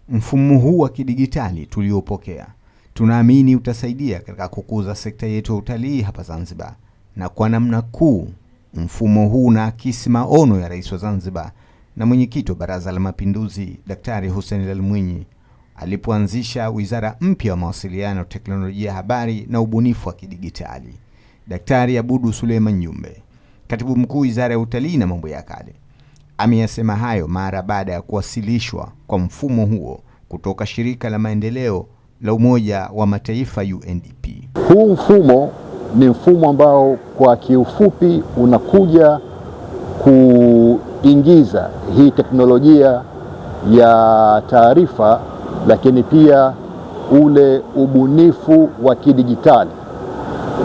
Mfumo huu wa kidigitali tuliopokea tunaamini utasaidia katika kukuza sekta yetu ya utalii hapa Zanzibar, na kwa namna kuu mfumo huu unaakisi maono ya Rais wa Zanzibar na Mwenyekiti wa Baraza la Mapinduzi Daktari Hussein Ali Mwinyi alipoanzisha Wizara mpya ya Mawasiliano, Teknolojia ya Habari na Ubunifu wa Kidigitali. Daktari Abudu Suleiman Jumbe, Katibu Mkuu Wizara ya Utalii na Mambo ya Kale, ameyasema hayo mara baada ya kuwasilishwa kwa mfumo huo kutoka Shirika la Maendeleo la Umoja wa Mataifa UNDP. Huu mfumo ni mfumo ambao kwa kiufupi unakuja kuingiza hii teknolojia ya taarifa, lakini pia ule ubunifu wa kidigitali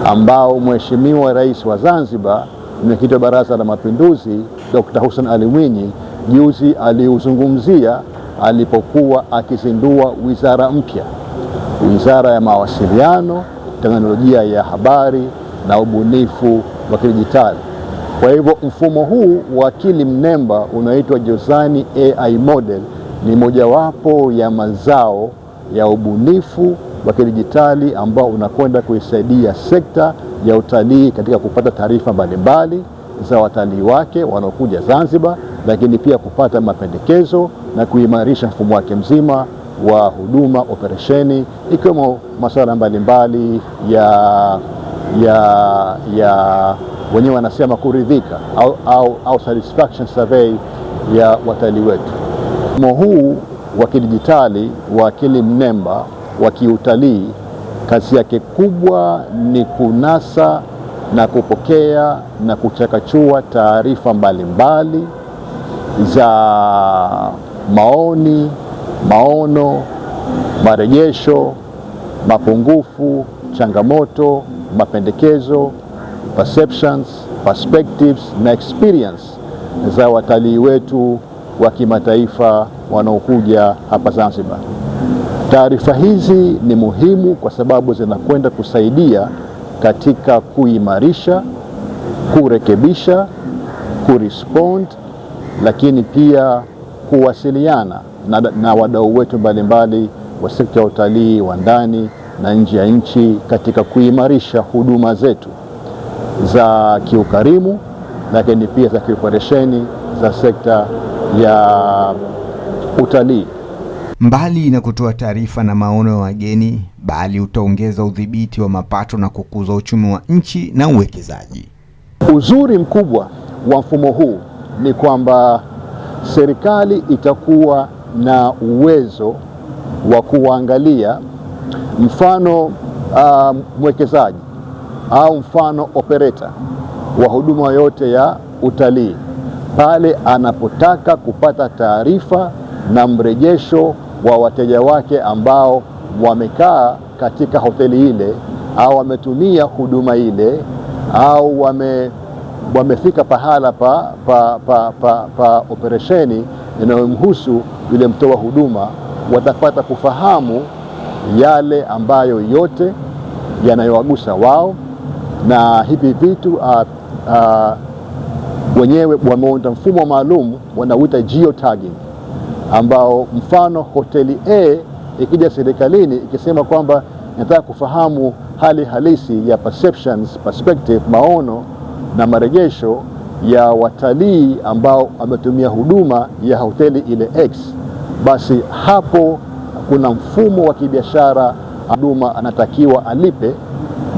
ambao Mheshimiwa Rais wa Zanzibar, Mwenyekiti wa Baraza la Mapinduzi Dr. Hussein Ali Mwinyi juzi aliuzungumzia alipokuwa akizindua wizara mpya, Wizara ya Mawasiliano, Teknolojia ya Habari na Ubunifu wa Kidijitali. Kwa hivyo mfumo huu wa akili mnemba unaitwa Jozani AI Model ni mojawapo ya mazao ya ubunifu wa kidijitali ambao unakwenda kuisaidia sekta ya utalii katika kupata taarifa mbalimbali za watalii wake wanaokuja Zanzibar, lakini pia kupata mapendekezo na kuimarisha mfumo wake mzima wa huduma, operesheni, ikiwemo masuala mbalimbali ya wenyewe wanasema kuridhika au satisfaction survey ya watalii wetu. Mfumo huu wa kidijitali wa akili mnemba wa kiutalii, kazi yake kubwa ni kunasa na kupokea na kuchakachua taarifa mbalimbali za maoni, maono, marejesho, mapungufu, changamoto, mapendekezo, perceptions, perspectives na experience za watalii wetu wa kimataifa wanaokuja hapa Zanzibar. Taarifa hizi ni muhimu kwa sababu zinakwenda kusaidia katika kuimarisha, kurekebisha, kurespond, lakini pia kuwasiliana na wadau wetu mbalimbali wa sekta ya utalii wa ndani na nje ya nchi katika kuimarisha huduma zetu za kiukarimu, lakini pia za kioperesheni za sekta ya utalii. Mbali na kutoa taarifa na maono ya wageni, bali utaongeza udhibiti wa mapato na kukuza uchumi wa nchi na uwekezaji. Uzuri mkubwa wa mfumo huu ni kwamba serikali itakuwa na uwezo wa kuangalia mfano mwekezaji au mfano operator wa huduma yote ya utalii pale anapotaka kupata taarifa na mrejesho wa wateja wake ambao wamekaa katika hoteli ile au wametumia huduma ile au wamefika pahala pa operesheni inayomhusu yule mtoa huduma, watapata kufahamu yale ambayo yote yanayowagusa wao. Na hivi vitu wenyewe wameunda mfumo maalum wanauita geotagging, ambao mfano hoteli A ikija serikalini ikisema kwamba nataka kufahamu hali halisi ya perceptions, perspective, maono na marejesho ya watalii ambao wametumia huduma ya hoteli ile X, basi hapo kuna mfumo wa kibiashara huduma anatakiwa alipe,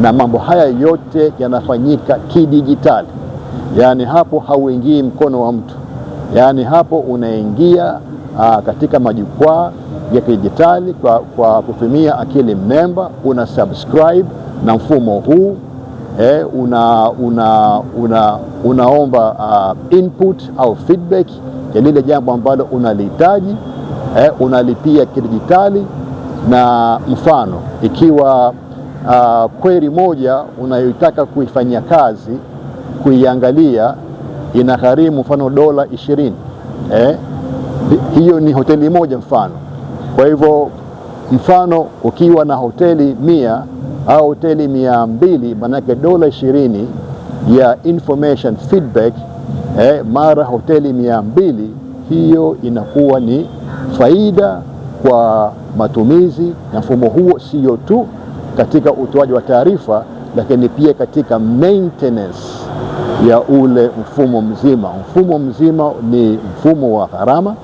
na mambo haya yote yanafanyika kidijitali. Yaani hapo hauingii mkono wa mtu, yaani hapo unaingia katika majukwaa ya kidijitali kwa kutumia akili mnemba, una subscribe na mfumo huu, unaomba input au feedback ya lile jambo ambalo unalihitaji, unalipia kidijitali. Na mfano ikiwa query moja unayotaka kuifanyia kazi, kuiangalia, inagharimu mfano $20, hiyo ni hoteli moja mfano. Kwa hivyo mfano ukiwa na hoteli 100 au hoteli 200, manake $20 ya information feedback mara hoteli 200, hiyo inakuwa ni faida kwa matumizi ya mfumo huo, sio tu katika utoaji wa taarifa, lakini pia katika maintenance ya ule mfumo mzima. Mfumo mzima ni mfumo wa gharama,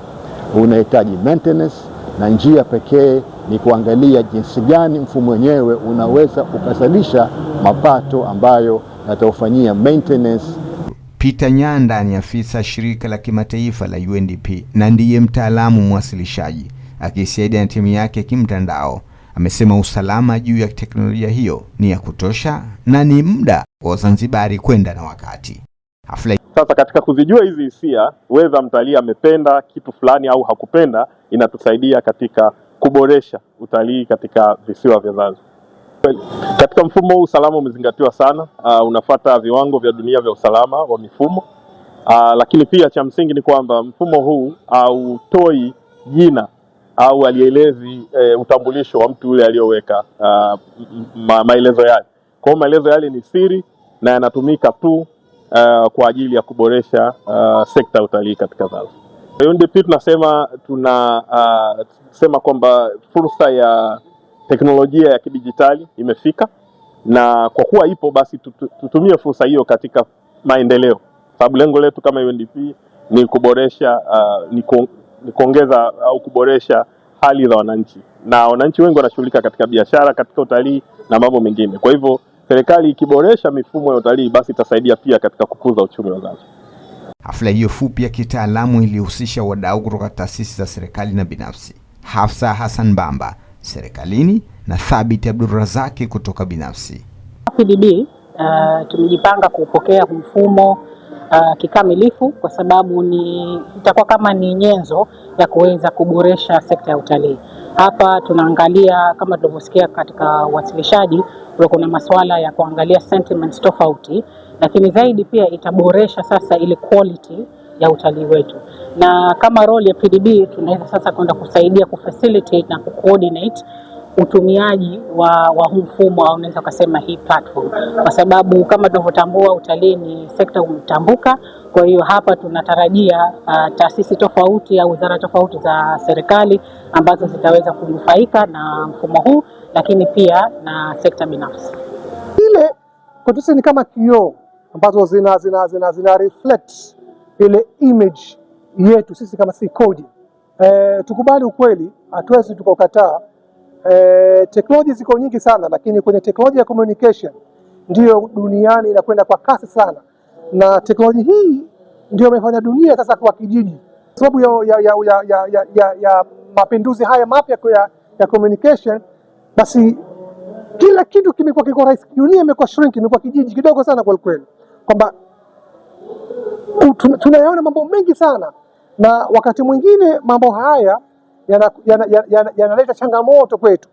unahitaji maintenance, na njia pekee ni kuangalia jinsi gani mfumo wenyewe unaweza ukazalisha mapato ambayo yataufanyia maintenance. Peter Nyanda ni afisa shirika la kimataifa la UNDP na ndiye mtaalamu mwasilishaji akisaidia na timu yake kimtandao. Amesema usalama juu ya teknolojia hiyo ni ya kutosha na ni muda wa Zanzibari kwenda na wakati. Sasa katika kuzijua hizi hisia, whether mtalii amependa kitu fulani au hakupenda, inatusaidia katika kuboresha utalii katika visiwa vya Zanzibar. Katika mfumo huu usalama umezingatiwa sana, unafuata viwango vya dunia vya usalama wa mifumo. Lakini pia cha msingi ni kwamba mfumo huu hautoi jina au alielezi utambulisho wa mtu yule aliyoweka maelezo yale. Kwa hiyo maelezo yale ni siri na yanatumika tu kwa ajili ya kuboresha sekta ya utalii katika Zanzibar. UNDP tunasema kwamba fursa ya teknolojia ya kidijitali imefika, na kwa kuwa ipo basi tutumie fursa hiyo katika maendeleo, sababu lengo letu kama UNDP ni kuboresha ni kuongeza au kuboresha hali za wananchi, na wananchi wengi wanashughulika katika biashara, katika utalii na mambo mengine. Kwa hivyo serikali ikiboresha mifumo ya utalii basi itasaidia pia katika kukuza uchumi wa Zanzibar. Hafla hiyo fupi ya kitaalamu ilihusisha wadau kutoka taasisi za serikali na binafsi. Hafsa Hassan Bamba serikalini na Thabit Abdulrazaki kutoka binafsi. PDB tumejipanga kupokea mfumo kikamilifu kwa sababu itakuwa kama ni nyenzo ya kuweza kuboresha sekta ya utalii. Hapa tunaangalia kama tulivyosikia katika uwasilishaji, kuna masuala ya kuangalia sentiments tofauti, lakini zaidi pia itaboresha sasa ile quality ya utalii wetu. Na kama role ya PDB tunaweza sasa kwenda kusaidia kufacilitate na kucoordinate utumiaji wa huu mfumo, au unaweza kusema hii platform, kwa sababu kama tunavyotambua utalii ni sekta mtambuka. Kwa hiyo hapa tunatarajia taasisi tofauti au wizara tofauti za serikali ambazo zitaweza kunufaika na mfumo huu, lakini pia na sekta binafsi. Ile kwetu ni kama kioo ambazo zina reflect ile image yetu sisi kama kodi. Tukubali ukweli, hatuwezi tukaukataa. Teknolojia ziko nyingi sana, lakini kwenye teknolojia ya communication ndio duniani inakwenda kwa kasi sana, na teknolojia hii ndio imefanya dunia sasa kwa kijiji. Sababu ya mapinduzi haya mapya ya communication, basi kila kitu kimekuwa kiko rahisi. Dunia imekuwa shrink, imekuwa kijiji kidogo sana kwa kweli, kwamba tunayaona mambo mengi sana, na wakati mwingine mambo haya yanaleta changamoto kwetu.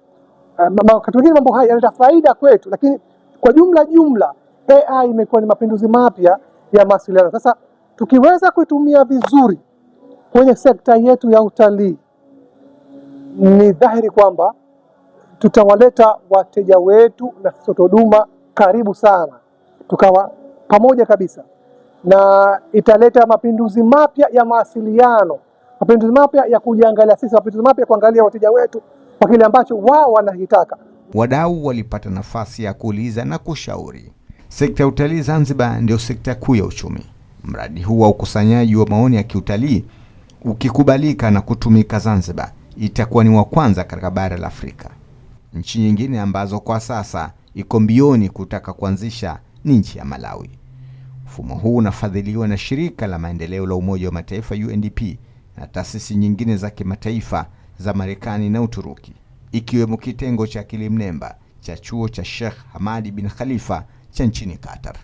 Wakati mwingine mambo haya yanaleta faida kwetu, lakini kwa jumla AI imekuwa ni mapinduzi mapya ya mawasiliano. Sasa tukiweza kuitumia vizuri kwenye sekta yetu ya utalii, ni dhahiri kwamba tutawaleta wateja wetu na sisi huduma karibu sana, tukawa pamoja kabisa, na italeta mapinduzi mapya ya mawasiliano, mapinduzi mapya ya kujiangalia sisi, mapinduzi mapya ya kuangalia wateja wetu kwa kile ambacho wao wanahitaka. Wadau walipata nafasi ya kuuliza na kushauri. Sekta ya utalii Zanzibar ndio sekta kuu ya uchumi. Mradi huu wa ukusanyaji wa maoni ya kiutalii ukikubalika na kutumika Zanzibar, itakuwa ni wa kwanza katika bara la Afrika. Nchi nyingine ambazo kwa sasa iko mbioni kutaka kuanzisha ni nchi ya Malawi. Mfumo huu unafadhiliwa na shirika la maendeleo la Umoja wa Mataifa UNDP na taasisi nyingine za kimataifa za Marekani na Uturuki, ikiwemo kitengo cha akili mnemba cha chuo cha Sheikh Hamad bin Khalifa cha nchini Qatar.